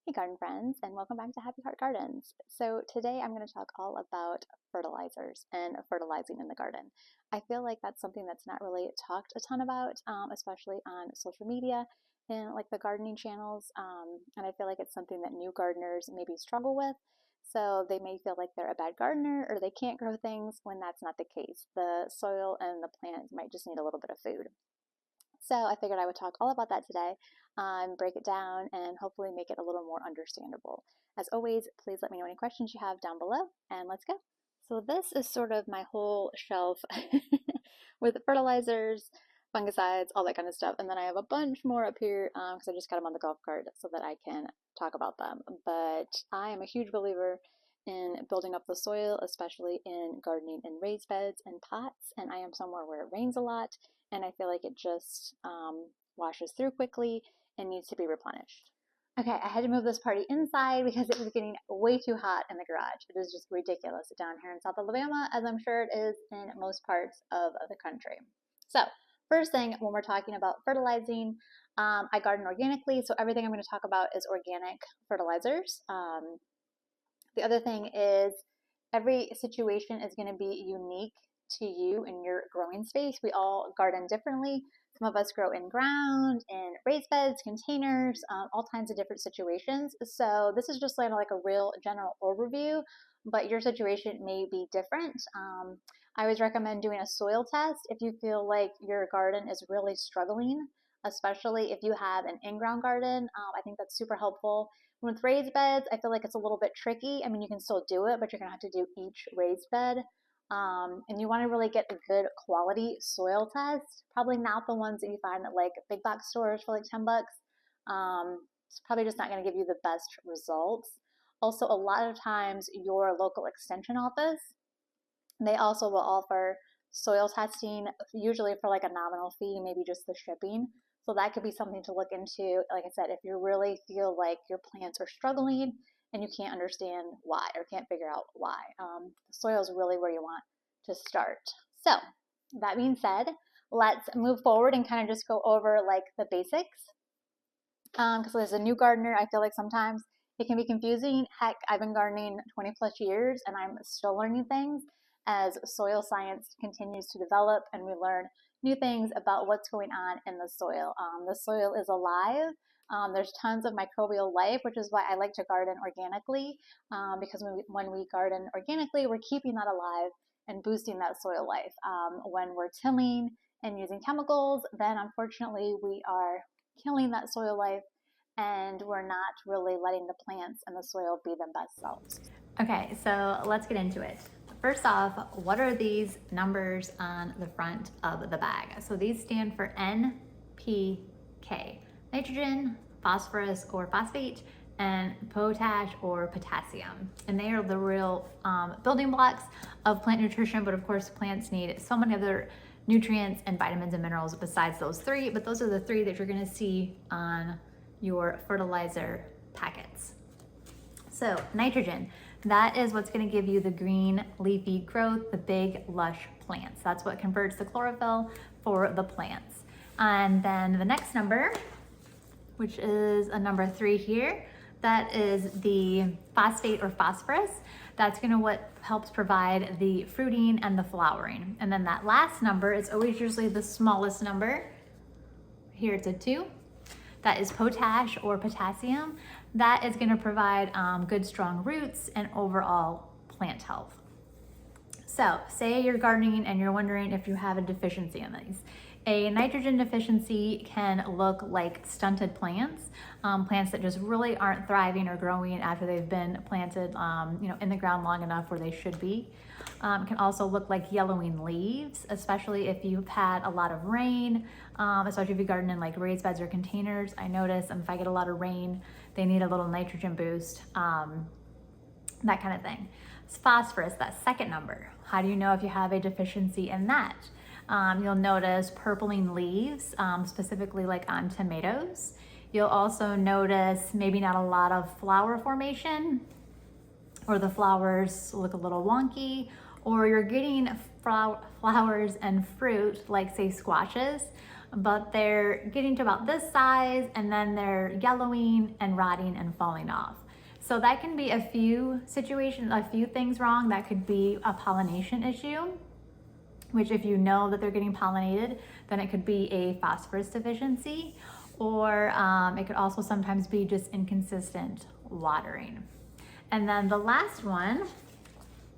Hey garden friends, and welcome back to Happy Heart Gardens. So today I'm going to talk all about fertilizers and fertilizing in the garden. I feel like that's something that's not really talked a ton about, especially on social media and like the gardening channels. And I feel like it's something that new gardeners maybe struggle with. So they may feel like they're a bad gardener or they can't grow things when that's not the case. The soil and the plants might just need a little bit of food. So I figured I would talk all about that today, break it down, and hopefully make it a little more understandable. As always, please let me know any questions you have down below, and let's go. So this is sort of my whole shelf with fertilizers, fungicides, all that kind of stuff. And then I have a bunch more up here because I just got them on the golf cart so that I can talk about them. But I am a huge believer in building up the soil, especially in gardening in raised beds and pots. And I am somewhere where it rains a lot, and I feel like it just washes through quickly and needs to be replenished. Okay, I had to move this party inside because it was getting way too hot in the garage. It is just ridiculous down here in South Alabama, as I'm sure it is in most parts of the country. So, first thing, when we're talking about fertilizing, I garden organically, so everything I'm going to talk about is organic fertilizers. The other thing is every situation is going to be unique to you in your growing space. We all garden differently. Some of us grow in ground, in raised beds, containers, all kinds of different situations. So this is just like a real general overview, but your situation may be different. I always recommend doing a soil test if you feel like your garden is really struggling, especially if you have an in-ground garden. I think that's super helpful. With raised beds, I feel like it's a little bit tricky. I mean, you can still do it, but you're gonna have to do each raised bed. And you want to really get a good quality soil test. Probably not the ones that you find at like big box stores for like 10 bucks. It's probably just not going to give you the best results. Also, a lot of times your local extension office, they also will offer soil testing, usually for like a nominal fee, maybe just the shipping. So that could be something to look into. Like I said, if you really feel like your plants are struggling and you can't understand why or can't figure out why, the soil is really where you want to start. So that being said, let's move forward and kind of just go over like the basics. Because as a new gardener, I feel like sometimes it can be confusing. Heck, I've been gardening 20 plus years and I'm still learning things as soil science continues to develop and we learn new things about what's going on in the soil. The soil is alive. There's tons of microbial life, which is why I like to garden organically, because when we garden organically, we're keeping that alive and boosting that soil life. When we're tilling and using chemicals, then unfortunately we are killing that soil life and we're not really letting the plants and the soil be their best selves. Okay, so let's get into it. First off, what are these numbers on the front of the bag? So these stand for NPK, nitrogen, phosphorus or phosphate, and potash or potassium. And they are the real building blocks of plant nutrition, but of course plants need so many other nutrients and vitamins and minerals besides those three, but those are the three that you're gonna see on your fertilizer packets. So nitrogen, that is what's going to give you the green leafy growth, the big lush plants. That's what converts the chlorophyll for the plants. And then the next number, which is a number 3 here, that is the phosphate or phosphorus. That's going to what helps provide the fruiting and the flowering. And then that last number is always usually the smallest number. Here it's a 2. That is potash or potassium. That is going to provide good strong roots and overall plant health. So say you're gardening and you're wondering if you have a deficiency in these. A nitrogen deficiency can look like stunted plants, plants that just really aren't thriving or growing after they've been planted in the ground long enough where they should be. Can also look like yellowing leaves, especially if you've had a lot of rain, especially if you garden in like raised beds or containers. I notice if I get a lot of rain, they need a little nitrogen boost, that kind of thing. It's phosphorus, that second number. How do you know if you have a deficiency in that? You'll notice purpling leaves, specifically like on tomatoes. You'll also notice maybe not a lot of flower formation, or the flowers look a little wonky, or you're getting flowers and fruit like say squashes, but they're getting to about this size and then they're yellowing and rotting and falling off. So that can be a few situations, a few things wrong. That could be a pollination issue, which if you know that they're getting pollinated, then it could be a phosphorus deficiency, or it could also sometimes be just inconsistent watering. And then the last one,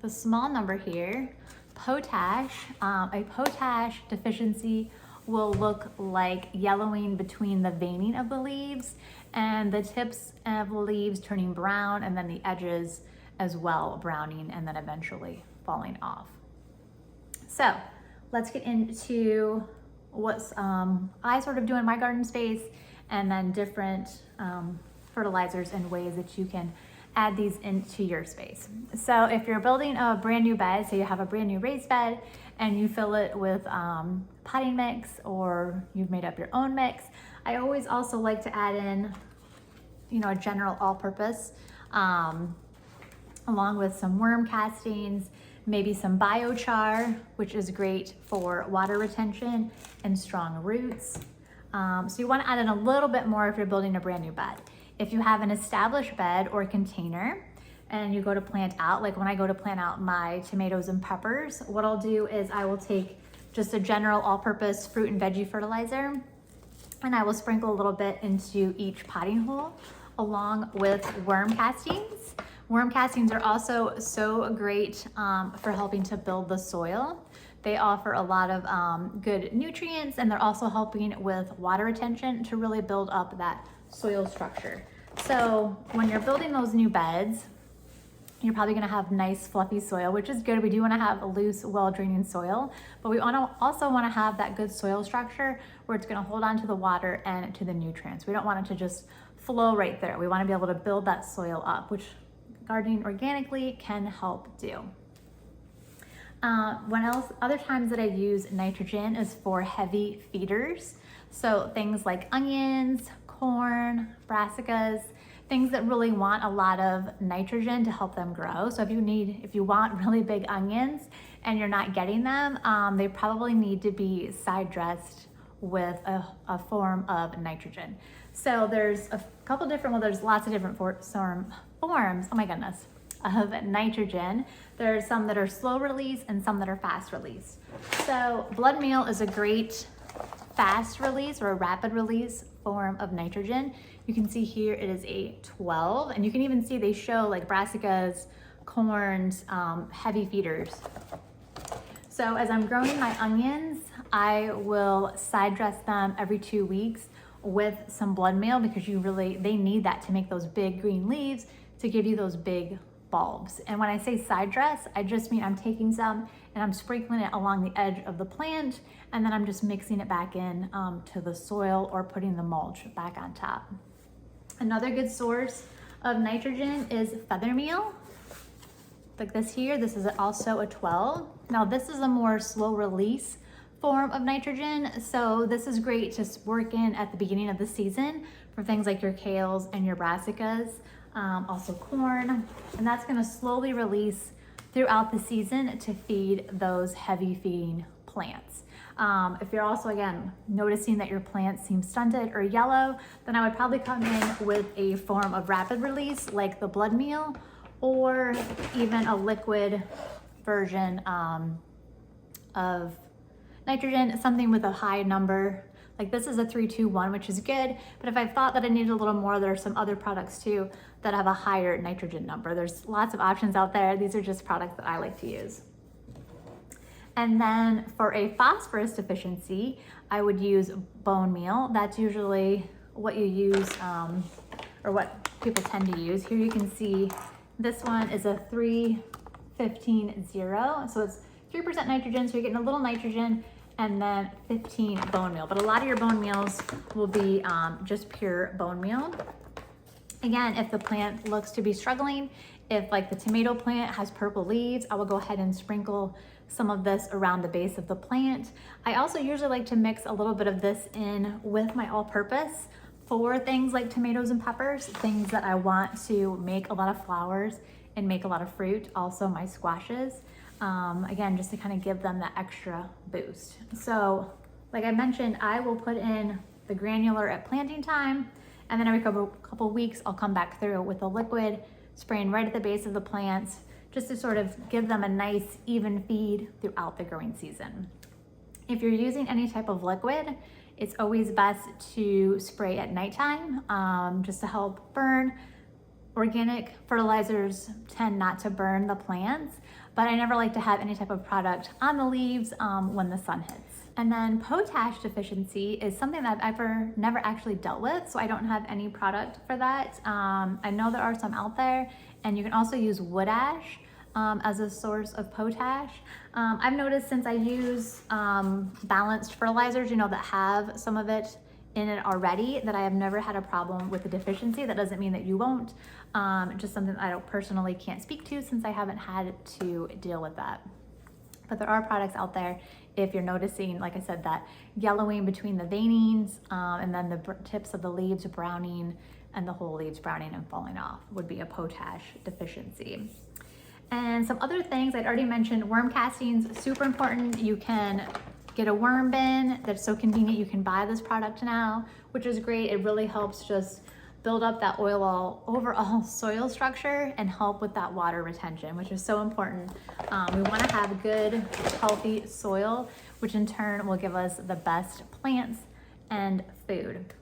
the small number here, potash. A potash deficiency will look like yellowing between the veining of the leaves and the tips of the leaves turning brown, and then the edges as well browning and then eventually falling off. So let's get into what's I sort of do in my garden space, and then different fertilizers and ways that you can add these into your space. So if you're building a brand new bed, so you have a brand new raised bed and you fill it with potting mix, or you've made up your own mix, I always also like to add in, a general all-purpose, along with some worm castings, maybe some biochar, which is great for water retention and strong roots. So you want to add in a little bit more if you're building a brand new bed. If you have an established bed or container and you go to plant out, like when I go to plant out my tomatoes and peppers, what I'll do is I will take just a general all-purpose fruit and veggie fertilizer, and I will sprinkle a little bit into each potting hole along with worm castings. Worm castings are also so great for helping to build the soil. They offer a lot of good nutrients, and they're also helping with water retention to really build up that soil structure. So when you're building those new beds, you're probably gonna have nice fluffy soil, which is good. We do wanna have a loose, well-draining soil, but we also wanna have that good soil structure where it's gonna hold on to the water and to the nutrients. We don't want it to just flow right there. We wanna be able to build that soil up, which gardening organically can help do. Other times that I use nitrogen is for heavy feeders. So things like onions, corn, brassicas, things that really want a lot of nitrogen to help them grow. So if you want really big onions and you're not getting them, they probably need to be side dressed with a form of nitrogen. So there's a couple different, there's lots of different forms, oh my goodness, of nitrogen. There's some that are slow release and some that are fast release. So blood meal is a great fast release or a rapid release form of nitrogen. You can see here it is a 12, and you can even see they show like brassicas, corns, heavy feeders. So as I'm growing my onions, I will side dress them every 2 weeks with some blood meal, because they need that to make those big green leaves to give you those big bulbs. And when I say side dress, I just mean I'm taking some and I'm sprinkling it along the edge of the plant, and then I'm just mixing it back in to the soil or putting the mulch back on top. Another good source of nitrogen is feather meal. Like this here, this is also a 12. Now this is a more slow release form of nitrogen, so this is great to work in at the beginning of the season for things like your kales and your brassicas, also corn, and that's going to slowly release throughout the season to feed those heavy feeding plants. If you're also, again, noticing that your plants seem stunted or yellow, then I would probably come in with a form of rapid release like the blood meal, or even a liquid version of nitrogen, something with a high number. Like this is a 3-2-1, which is good, but if I thought that I needed a little more, there are some other products too that have a higher nitrogen number. There's lots of options out there. These are just products that I like to use. And then for a phosphorus deficiency, I would use bone meal. That's usually what you use, or what people tend to use. Here you can see this one is a 3-15-0. So it's 3% nitrogen, so you're getting a little nitrogen, and then 15 bone meal. But a lot of your bone meals will be just pure bone meal. Again, if the plant looks to be struggling, if like the tomato plant has purple leaves, I will go ahead and sprinkle some of this around the base of the plant. I also usually like to mix a little bit of this in with my all-purpose for things like tomatoes and peppers, things that I want to make a lot of flowers and make a lot of fruit, also my squashes. Again, just to kind of give them that extra boost. So Like I mentioned, I will put in the granular at planting time, and then every couple weeks I'll come back through with the liquid, spraying right at the base of the plants, just to sort of give them a nice even feed throughout the growing season. If you're using any type of liquid, it's always best to spray at nighttime, just to help burn. Organic fertilizers tend not to burn the plants, but I never like to have any type of product on the leaves when the sun hits. And then potash deficiency is something that I've never actually dealt with, so I don't have any product for that. I know there are some out there, and you can also use wood ash as a source of potash. I've noticed since I use balanced fertilizers, that have some of it in it already, that I have never had a problem with the deficiency. That doesn't mean that you won't. Just something I don't personally can't speak to since I haven't had to deal with that. But there are products out there if you're noticing, like I said, that yellowing between the veinings and then the tips of the leaves browning and the whole leaves browning and falling off would be a potash deficiency. And some other things I'd already mentioned, worm castings, super important. You can get a worm bin that's so convenient. You can buy this product now, which is great. It really helps just build up that overall soil structure and help with that water retention, which is so important. We want to have good, healthy soil, which in turn will give us the best plants and food.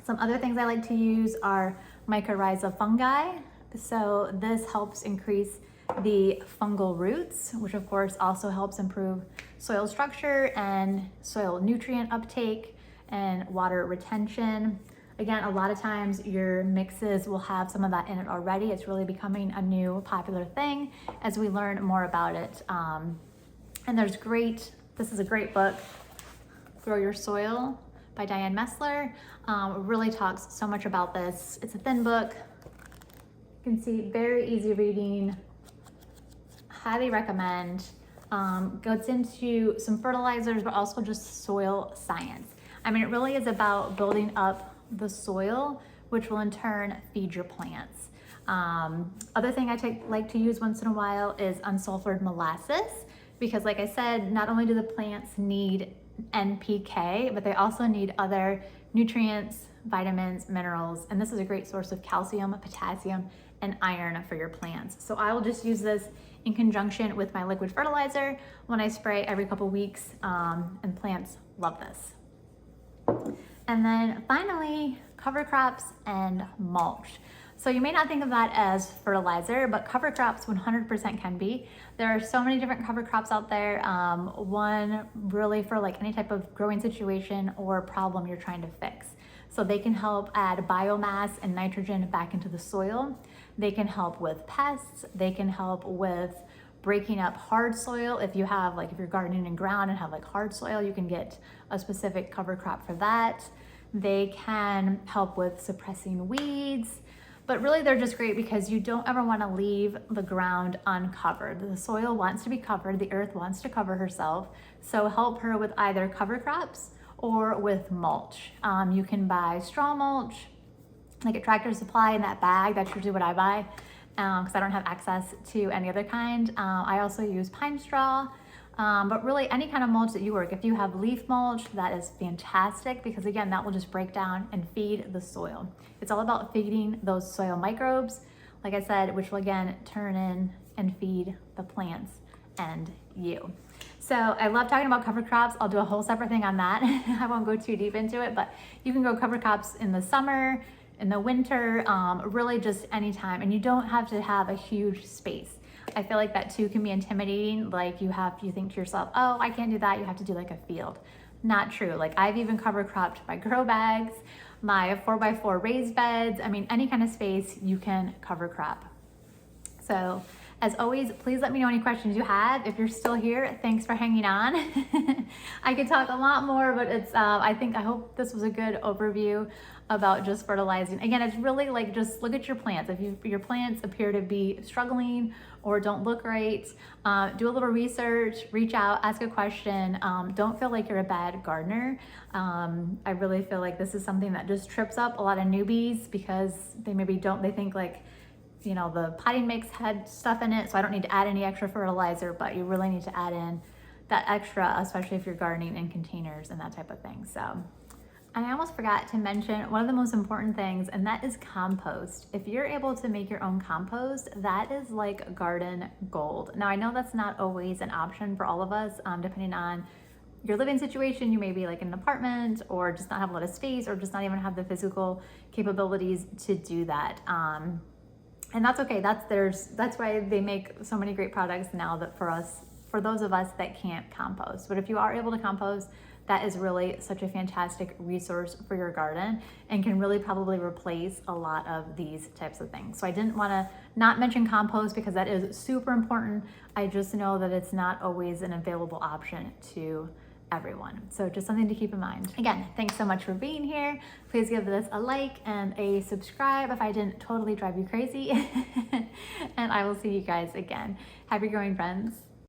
Some other things I like to use are mycorrhiza fungi. So this helps increase the fungal roots, which of course also helps improve soil structure and soil nutrient uptake and water retention. Again, a lot of times your mixes will have some of that in it already. It's really becoming a new popular thing as we learn more about it. And this is a great book, Grow Your Soil by Diane Messler. Really talks so much about this. It's a thin book. You can see very easy reading. Highly recommend. Goes into some fertilizers, but also just soil science. I mean, it really is about building up the soil, which will in turn feed your plants. Other thing I like to use once in a while is unsulfured molasses, because like I said, not only do the plants need NPK, but they also need other nutrients, vitamins, minerals, and this is a great source of calcium, potassium, and iron for your plants. So I will just use this in conjunction with my liquid fertilizer when I spray every couple weeks, and plants love this. And then finally, cover crops and mulch. So you may not think of that as fertilizer, but cover crops 100% can be. There are so many different cover crops out there. One really for like any type of growing situation or problem you're trying to fix. So they can help add biomass and nitrogen back into the soil. They can help with pests. They can help with breaking up hard soil. If you're gardening in ground and have like hard soil, you can get a specific cover crop for that. They can help with suppressing weeds, but really they're just great because you don't ever want to leave the ground uncovered. The soil wants to be covered, the earth wants to cover herself, so help her with either cover crops or with mulch. You can buy straw mulch, like at Tractor Supply in that bag. That's usually what I buy because I don't have access to any other kind. I also use pine straw. But really any kind of mulch that you work. If you have leaf mulch, that is fantastic because again, that will just break down and feed the soil. It's all about feeding those soil microbes, like I said, which will again turn in and feed the plants and you. So I love talking about cover crops. I'll do a whole separate thing on that. I won't go too deep into it, but you can grow cover crops in the summer, in the winter, really just anytime. And you don't have to have a huge space. I feel like that too can be intimidating. Like you think to yourself, oh, I can't do that. You have to do like a field. Not true. Like I've even cover cropped my grow bags, my 4x4 raised beds. I mean, any kind of space you can cover crop. So as always, please let me know any questions you have. If you're still here, thanks for hanging on. I could talk a lot more, but I hope this was a good overview about just fertilizing. Again, it's really like just look at your plants. If your plants appear to be struggling or don't look right, do a little research, reach out, ask a question. Don't feel like you're a bad gardener. I really feel like this is something that just trips up a lot of newbies because they think like, the potting mix had stuff in it, so I don't need to add any extra fertilizer, but you really need to add in that extra, especially if you're gardening in containers and that type of thing. So, and I almost forgot to mention one of the most important things, and that is compost. If you're able to make your own compost, that is like garden gold. Now, I know that's not always an option for all of us, depending on your living situation. You may be like in an apartment or just not have a lot of space or just not even have the physical capabilities to do that. And that's okay. That's why they make so many great products now that for those of us that can't compost. But if you are able to compost, that is really such a fantastic resource for your garden and can really probably replace a lot of these types of things. So I didn't want to not mention compost because that is super important. I just know that it's not always an available option to everyone. So just something to keep in mind. Again, thanks so much for being here. Please give this a like and a subscribe if I didn't totally drive you crazy. And I will see you guys again. Happy growing, friends.